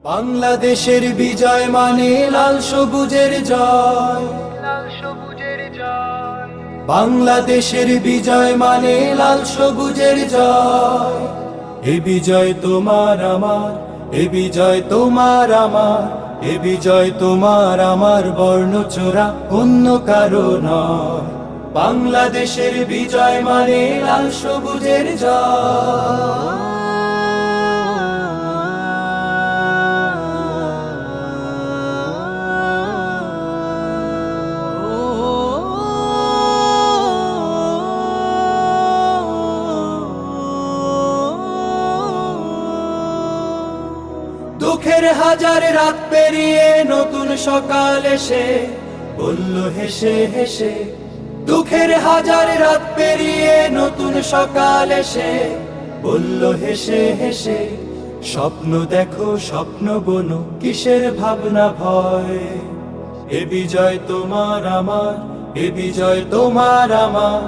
বাংলাদেশের বিজয় মানে লাল সবুজের জয়। বাংলাদেশের বিজয় মানে লাল সবুজের জয়। এ বিজয় তোমার আমার, এ বিজয় তোমার আমার, এ বিজয় তোমার আমার, বর্ণচোরা অন্য কারো নয়। বাংলাদেশের বিজয় মানে লাল সবুজের জয়। দুঃখের হাজার রাত পেরিয়ে নতুন সকাল এসে বলল হেসে হেসে। দুঃখের হাজার রাত পেরিয়ে নতুন সকাল এসে বলল হেসে হেসে। স্বপ্ন দেখো স্বপ্ন বোনো, কিসের ভাবনা ভয়। এ বিজয় তোমার আমার, এ বিজয় তোমার আমার,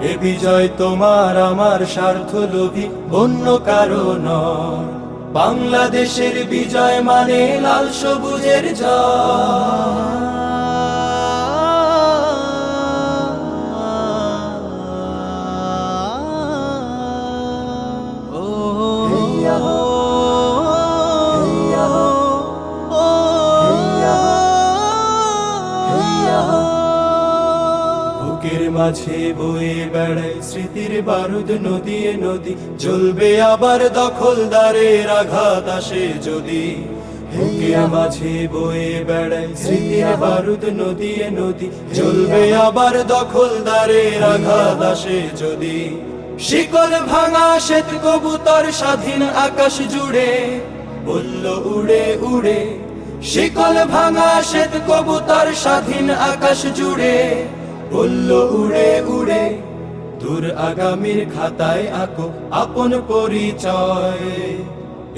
এ বিজয় তোমার আমার, স্বার্থলোভী অন্য কারো নয়। বাংলাদেশের বিজয় মানে লাল সবুজের জয়। বুকের মাঝে বয়ে বেড়ায় স্মৃতির বারুদ নদীয়ে নদী, জ্বলবে আবার দখলদারের আঘাত আসে যদি। বুকের মাঝে বয়ে বেড়ায় স্মৃতির বারুদ নদীয়ে নদী, জ্বলবে আবার দখলদারের আঘাত আসে যদি। শিকল ভাঙা শ্বেত কবুতর স্বাধীন আকাশ জুড়ে বলল উড়ে উড়ে। শিকল ভাঙা শ্বেত কবুতর স্বাধীন আকাশ জুড়ে বলল উড়ে উড়ে। দূর আগামীর খাতায় আঁকো আপন পরিচয়।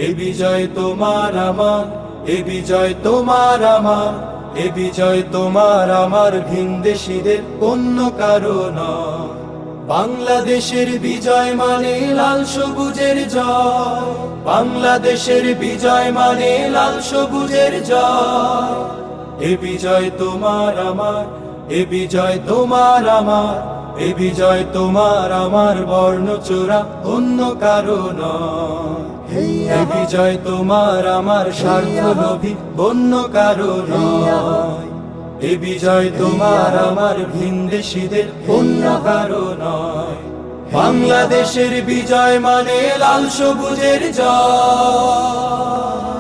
এ বিজয় তোমার আমার, এ বিজয় তোমার আমার, এ বিজয় তোমার আমার, ভিনদেশীদের অন্য কারো নয়। বাংলাদেশের বিজয় মানে লাল সবুজের জয়। বাংলাদেশের বিজয় মানে লাল সবুজের জয়। এ বিজয় তোমার আমার, এ বিজয় তোমার আমার, এ বিজয় তোমার আমার, বর্ণচোরা অন্য কারো নয়। এ বিজয় তোমার আমার, স্বার্থলোভী অন্য কারো নয়। এ বিজয় তোমার আমার, ভিনদেশীদের অন্য কারো নয়। বাংলাদেশের বিজয় মানে লাল সবুজের জয়।